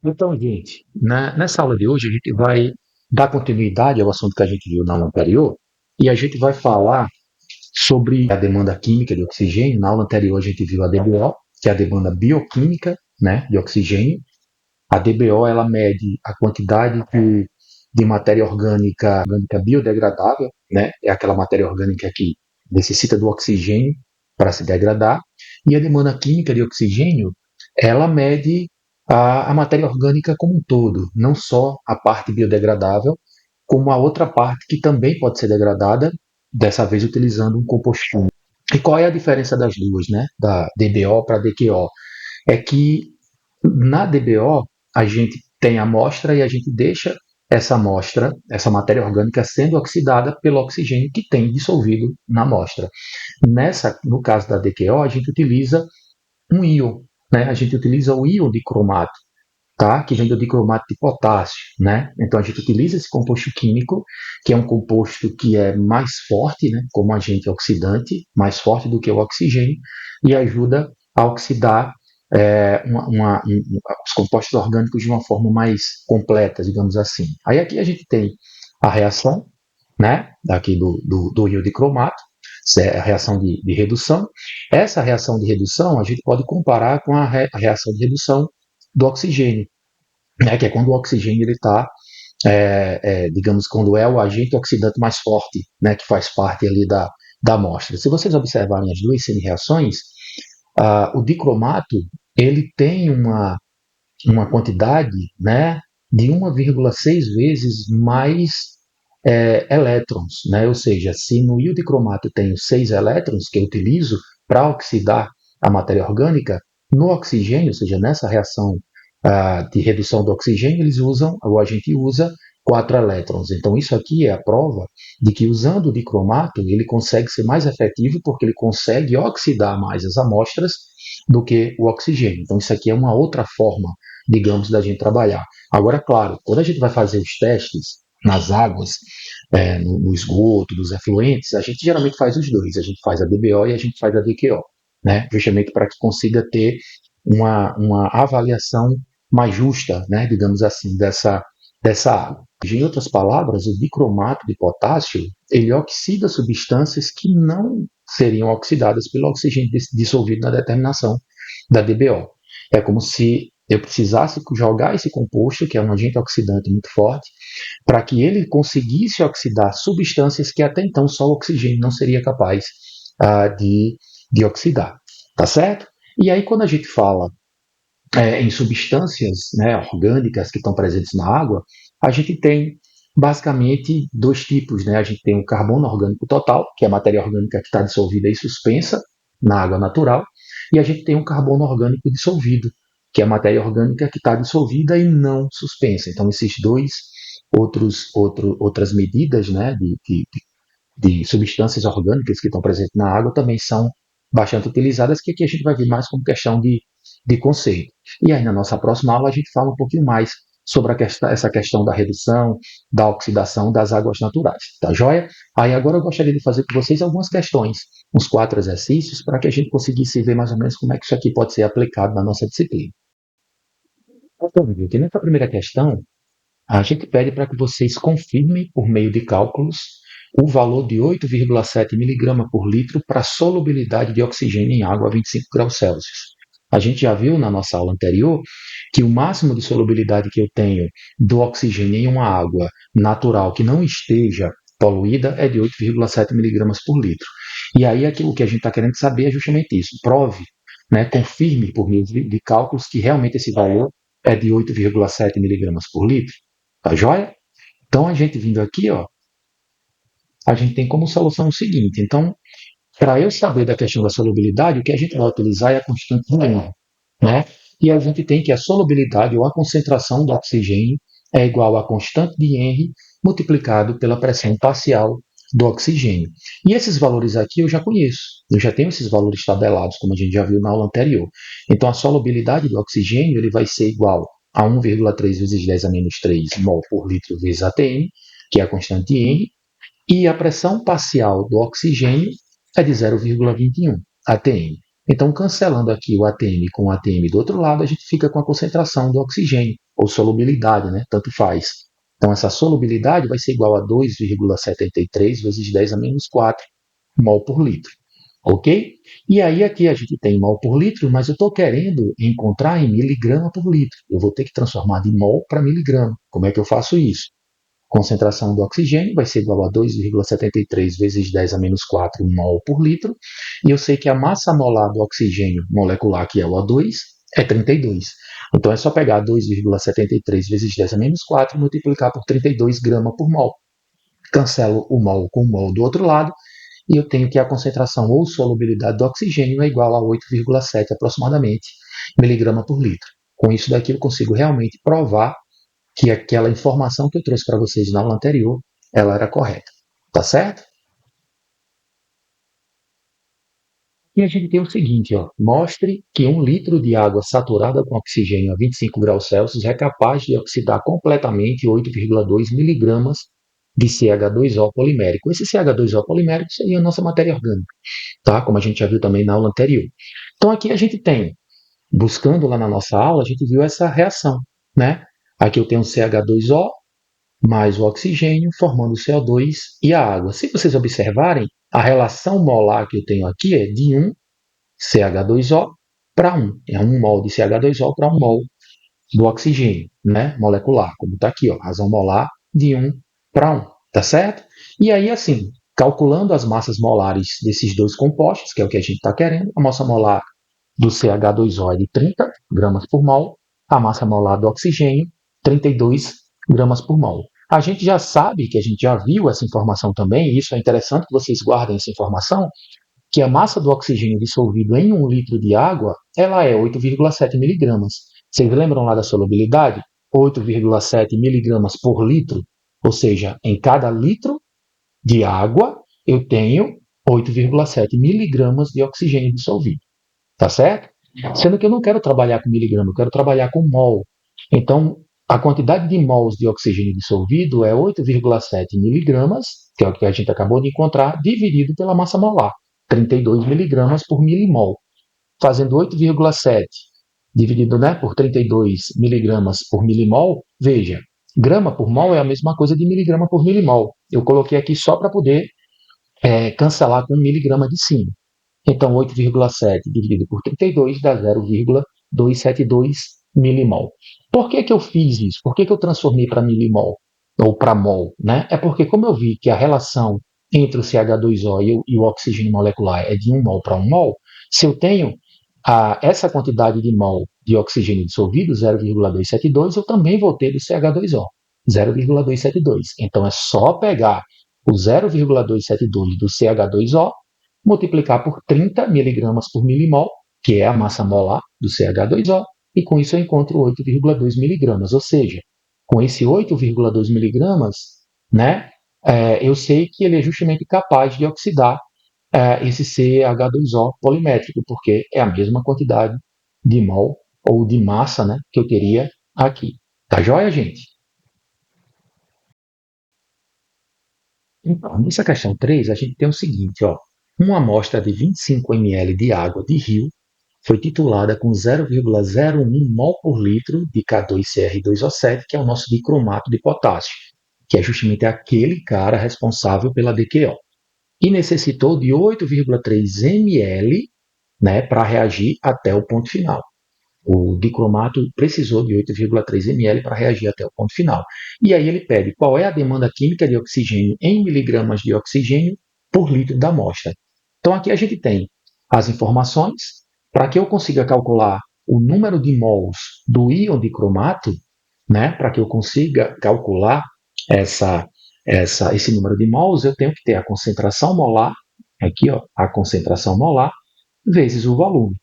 Então, gente, nessa aula de hoje a gente vai dar continuidade ao assunto que a gente viu na aula anterior e a gente vai falar sobre a demanda química de oxigênio. Na aula anterior a gente viu a DBO, que é a demanda bioquímica, né, de oxigênio. A DBO ela mede a quantidade de matéria orgânica biodegradável, né, é aquela matéria orgânica que necessita do oxigênio para se degradar. E a demanda química de oxigênio ela mede a matéria orgânica como um todo, não só a parte biodegradável, como a outra parte que também pode ser degradada, dessa vez utilizando um composto químico. E qual é a diferença das duas, né? Da DBO para a DQO? É que na DBO a gente tem a amostra e a gente deixa essa amostra, essa matéria orgânica sendo oxidada pelo oxigênio que tem dissolvido na amostra. No caso da DQO, a gente utiliza um íon, né? A gente utiliza o íon de cromato, tá? Que vem do dicromato de potássio, né? Então a gente utiliza esse composto químico, que é um composto que é mais forte, né? Como agente oxidante, mais forte do que o oxigênio, e ajuda a oxidar os compostos orgânicos de uma forma mais completa, digamos assim. Aí aqui a gente tem a reação, né? Aqui do íon de cromato, a reação de redução. Essa reação de redução a gente pode comparar com a reação de redução do oxigênio, né, que é quando o oxigênio ele está, digamos, quando é o agente oxidante mais forte, né, que faz parte ali da amostra. Se vocês observarem as duas semi-reações, o dicromato ele tem uma quantidade, né, de 1,6 vezes mais elétrons, né? Ou seja, se no íon de cromato eu tenho 6 elétrons que eu utilizo para oxidar a matéria orgânica, no oxigênio, ou seja, nessa reação de redução do oxigênio, a gente usa 4 elétrons. Então, isso aqui é a prova de que usando o dicromato, ele consegue ser mais efetivo porque ele consegue oxidar mais as amostras do que o oxigênio. Então, isso aqui é uma outra forma, digamos, da gente trabalhar. Agora, claro, quando a gente vai fazer os testes nas águas, no esgoto, dos efluentes, a gente geralmente faz os dois. A gente faz a DBO e a gente faz a DQO, né? Justamente para que consiga ter uma avaliação mais justa, né? Digamos assim, dessa água. Em outras palavras, o bicromato de potássio ele oxida substâncias que não seriam oxidadas pelo oxigênio dissolvido na determinação da DBO. É como se eu precisasse jogar esse composto, que é um agente oxidante muito forte, para que ele conseguisse oxidar substâncias que até então só o oxigênio não seria capaz de oxidar. Tá certo? E aí, quando a gente fala em substâncias, né, orgânicas que estão presentes na água, a gente tem basicamente dois tipos. Né? A gente tem o carbono orgânico total, que é a matéria orgânica que está dissolvida e suspensa na água natural, e a gente tem o carbono orgânico dissolvido, que é a matéria orgânica que está dissolvida e não suspensa. Então, esses dois outras medidas, né, de substâncias orgânicas que estão presentes na água também são bastante utilizadas, que aqui a gente vai ver mais como questão de conceito. E aí, na nossa próxima aula, a gente fala um pouquinho mais sobre essa questão da redução, da oxidação das águas naturais. Tá joia? Aí agora eu gostaria de fazer com vocês algumas questões, uns 4 exercícios, para que a gente conseguisse ver mais ou menos como é que isso aqui pode ser aplicado na nossa disciplina. Então, gente, nessa primeira questão, a gente pede para que vocês confirmem, por meio de cálculos, o valor de 8,7 miligrama por litro para solubilidade de oxigênio em água a 25 graus Celsius. A gente já viu na nossa aula anterior que o máximo de solubilidade que eu tenho do oxigênio em uma água natural que não esteja poluída é de 8,7 miligramas por litro. E aí o que a gente está querendo saber é justamente isso. Prove, né, confirme por meio de cálculos que realmente esse valor é de 8,7 miligramas por litro. Tá joia? Então, a gente vindo aqui, ó, a gente tem como solução o seguinte. Então, para eu saber da questão da solubilidade, o que a gente vai utilizar é a constante de Henry, né? E a gente tem que a solubilidade ou a concentração do oxigênio é igual à constante de Henry multiplicado pela pressão parcial do oxigênio. E esses valores aqui eu já conheço. Eu já tenho esses valores tabelados, como a gente já viu na aula anterior. Então, a solubilidade do oxigênio ele vai ser igual a 1,3 vezes 10 a menos 3 mol por litro vezes ATM, que é a constante de Henry, e a pressão parcial do oxigênio é de 0,21 atm. Então, cancelando aqui o atm com o atm do outro lado, a gente fica com a concentração do oxigênio, ou solubilidade, né? Tanto faz. Então, essa solubilidade vai ser igual a 2,73 vezes 10 a menos 4 mol por litro. Ok? E aí aqui a gente tem mol por litro, mas eu estou querendo encontrar em miligrama por litro. Eu vou ter que transformar de mol para miligrama. Como é que eu faço isso? Concentração do oxigênio vai ser igual a 2,73 vezes 10 a menos 4 mol por litro. E eu sei que a massa molar do oxigênio molecular, que é o O2, é 32. Então é só pegar 2,73 vezes 10 a menos 4 e multiplicar por 32 gramas por mol. Cancelo o mol com o mol do outro lado e eu tenho que a concentração ou solubilidade do oxigênio é igual a 8,7 aproximadamente miligrama por litro. Com isso daqui eu consigo realmente provar que aquela informação que eu trouxe para vocês na aula anterior, ela era correta. Tá certo? E a gente tem o seguinte, ó, mostre que 1 litro de água saturada com oxigênio a 25 graus Celsius é capaz de oxidar completamente 8,2 miligramas de CH2O polimérico. Esse CH2O polimérico seria a nossa matéria orgânica, tá? Como a gente já viu também na aula anterior. Então aqui a gente tem, buscando lá na nossa aula, a gente viu essa reação, né? Aqui eu tenho CH2O mais o oxigênio formando o CO2 e a água. Se vocês observarem, a relação molar que eu tenho aqui é de 1 CH2O para 1. É 1 mol de CH2O para 1 mol do oxigênio, né? Molecular, como está aqui, ó, razão molar de 1 para 1, tá certo? E aí, assim, calculando as massas molares desses dois compostos, que é o que a gente está querendo, a massa molar do CH2O é de 30 gramas por mol, a massa molar do oxigênio, 32 gramas por mol. A gente já sabe, que a gente já viu essa informação também, e isso é interessante que vocês guardem essa informação, que a massa do oxigênio dissolvido em 1 litro de água, ela é 8,7 miligramas. Vocês lembram lá da solubilidade? 8,7 miligramas por litro, ou seja, em cada litro de água eu tenho 8,7 miligramas de oxigênio dissolvido. Tá certo? Sendo que eu não quero trabalhar com miligrama, eu quero trabalhar com mol. Então, a quantidade de mols de oxigênio dissolvido é 8,7 miligramas, que é o que a gente acabou de encontrar, dividido pela massa molar, 32 miligramas por milimol. Fazendo 8,7 dividido, né, por 32 miligramas por milimol, veja, grama por mol é a mesma coisa de miligrama por milimol. Eu coloquei aqui só para poder cancelar com um miligrama de cima. Então, 8,7 dividido por 32 dá 0,272 milimol. Por que que eu fiz isso? Por que que eu transformei para milimol? Ou para mol? Né? É porque, como eu vi que a relação entre o CH2O e o oxigênio molecular é de 1 mol para 1 mol, se eu tenho essa quantidade de mol de oxigênio dissolvido, 0,272, eu também vou ter do CH2O, 0,272. Então, é só pegar o 0,272 do CH2O, multiplicar por 30 miligramas por milimol, que é a massa molar do CH2O, e com isso eu encontro 8,2 miligramas. Ou seja, com esse 8,2 miligramas, né, eu sei que ele é justamente capaz de oxidar esse CH2O polimétrico, porque é a mesma quantidade de mol ou de massa, né, que eu teria aqui. Tá joia, gente? Então, nessa questão 3, a gente tem o seguinte, ó. Uma amostra de 25 ml de água de rio foi titulada com 0,01 mol por litro de K2CR2O7, que é o nosso dicromato de potássio, que é justamente aquele cara responsável pela DQO. E necessitou de 8,3 ml, né, para reagir até o ponto final. O dicromato precisou de 8,3 ml para reagir até o ponto final. E aí ele pede qual é a demanda química de oxigênio em miligramas de oxigênio por litro da amostra. Então aqui a gente tem as informações. Para que eu consiga calcular o número de mols do íon dicromato, né, para que eu consiga calcular esse número de mols, eu tenho que ter a concentração molar, aqui ó, a concentração molar, vezes o volume.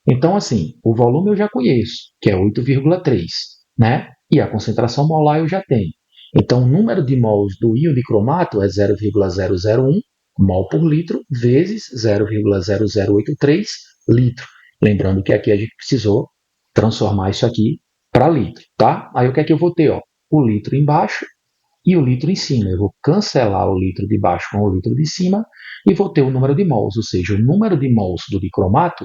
Então, assim, o volume eu já conheço, que é 8,3, né? E a concentração molar eu já tenho. Então, o número de mols do íon de cromato é 0,001 mol por litro vezes 0,0083 litro. Lembrando que aqui a gente precisou transformar isso aqui para litro, tá? Aí o que é que eu vou ter? Ó? O litro embaixo e o litro em cima. Eu vou cancelar o litro de baixo com o litro de cima e vou ter o número de mols, ou seja, o número de mols do dicromato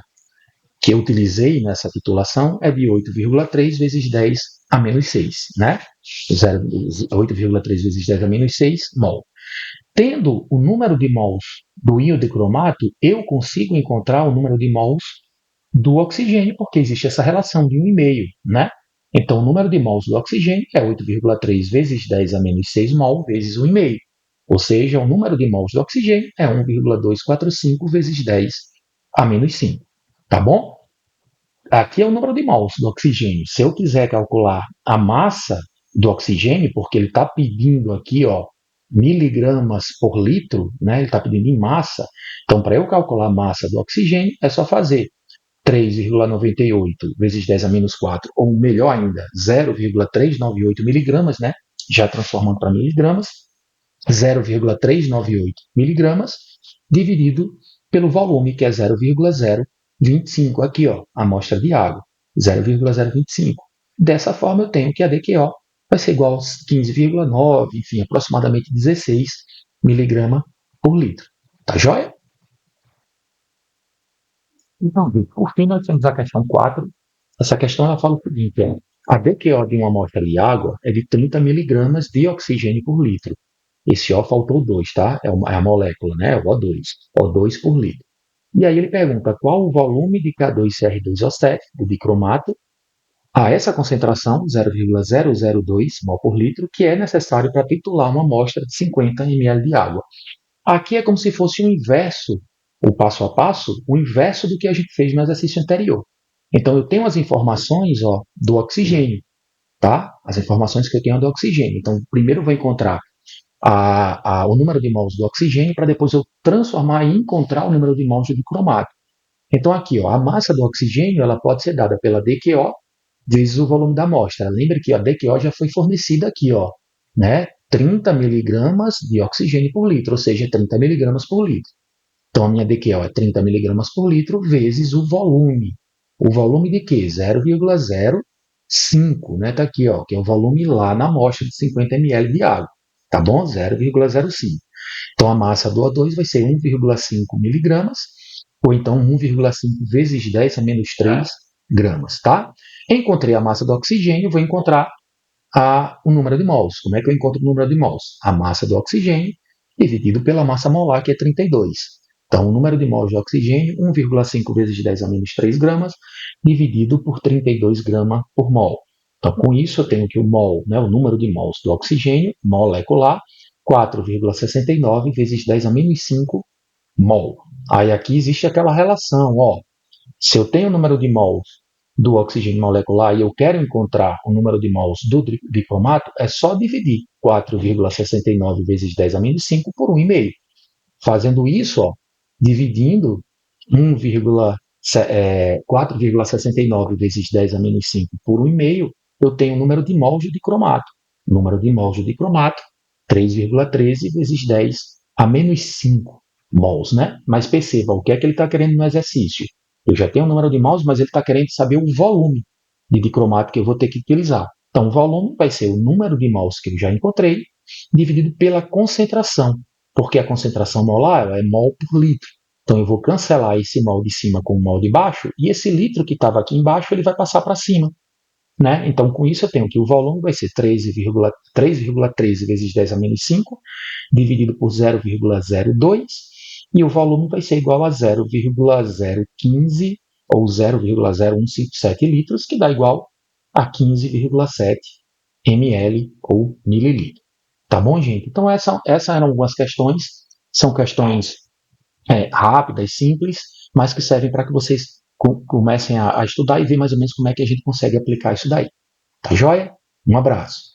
que eu utilizei nessa titulação é de 8,3 vezes 10 a menos 6, né? 8,3 vezes 10 a menos 6 mol. Tendo o número de mols do íon de cromato, eu consigo encontrar o número de mols do oxigênio, porque existe essa relação de 1,5, né? Então, o número de mols do oxigênio é 8,3 vezes 10 a menos 6 mol vezes 1,5. Ou seja, o número de mols do oxigênio é 1,245 vezes 10 a menos 5. Tá bom? Aqui é o número de mols do oxigênio. Se eu quiser calcular a massa do oxigênio, porque ele está pedindo aqui, ó, miligramas por litro, né? Ele está pedindo em massa. Então, para eu calcular a massa do oxigênio, é só fazer 3,98 vezes 10 a menos 4, ou melhor ainda, 0,398 miligramas, né? Já transformando para miligramas, 0,398 miligramas, dividido pelo volume, que é 0,025, aqui, ó, a amostra de água, 0,025. Dessa forma, eu tenho que a DQO vai ser igual a 15,9, enfim, aproximadamente 16 miligrama por litro. Tá joia? Então, por fim, nós temos a questão 4. Essa questão ela fala o seguinte: a DQO de uma amostra de água é de 30 miligramas de oxigênio por litro. Esse O faltou 2, tá? É a molécula, né? O O2. O2 por litro. E aí ele pergunta qual o volume de K2CR2O7, do dicromato, a essa concentração, 0,002 mol por litro, que é necessário para titular uma amostra de 50 ml de água. Aqui é como se fosse o inverso, o passo a passo, o inverso do que a gente fez no exercício anterior. Então, eu tenho as informações, ó, do oxigênio, tá? As informações que eu tenho do oxigênio. Então, primeiro eu vou encontrar o número de mols do oxigênio para depois eu transformar e encontrar o número de mols de cromato. Então, aqui, ó, a massa do oxigênio ela pode ser dada pela DQO vezes o volume da amostra. Lembre que a DQO já foi fornecida aqui, ó, né? 30 miligramas de oxigênio por litro, ou seja, 30 miligramas por litro. Então, a minha DQO é 30 miligramas por litro vezes o volume. O volume de quê? 0,05, né? Tá aqui, ó, que é o volume lá na amostra de 50 ml de água. Tá bom? 0,05. Então, a massa do O2 vai ser 1,5 miligramas, ou então 1,5 vezes 10 a menos 3 gramas, tá? Encontrei a massa do oxigênio, vou encontrar o número de mols. Como é que eu encontro o número de mols? A massa do oxigênio dividido pela massa molar, que é 32. Então, o número de mols de oxigênio, 1,5 vezes 10 a menos 3 gramas, dividido por 32 gramas por mol. Então, com isso, eu tenho que o mol, né, o número de mols do oxigênio, molecular, 4,69 vezes 10 a menos 5 mol. Aí aqui existe aquela relação, ó. Se eu tenho o número de mols do oxigênio molecular e eu quero encontrar o número de mols do dicromato, é só dividir 4,69 vezes 10 a menos 5 por 1,5. Fazendo isso, ó, dividindo 4,69 vezes 10 a menos 5 por 1,5, eu tenho o número de mols de cromato. O número de mols de cromato, 3,13 vezes 10 a menos 5 mols, né? Mas perceba, o que é que ele está querendo no exercício? Eu já tenho o número de mols, mas ele está querendo saber o volume de dicromato que eu vou ter que utilizar. Então, o volume vai ser o número de mols que eu já encontrei, dividido pela concentração, porque a concentração molar é mol por litro. Então, eu vou cancelar esse mol de cima com o mol de baixo, e esse litro que estava aqui embaixo, ele vai passar para cima. Né? Então, com isso, eu tenho que o volume vai ser 3,13 vezes 10 a menos 5, dividido por 0,02, e o volume vai ser igual a 0,015 ou 0,0157 litros, que dá igual a 15,7 ml ou mililitro. Tá bom, gente? Então, essas eram algumas questões. São questões rápidas, simples, mas que servem para que vocês comecem a estudar e ver mais ou menos como é que a gente consegue aplicar isso daí. Tá joia? Um abraço.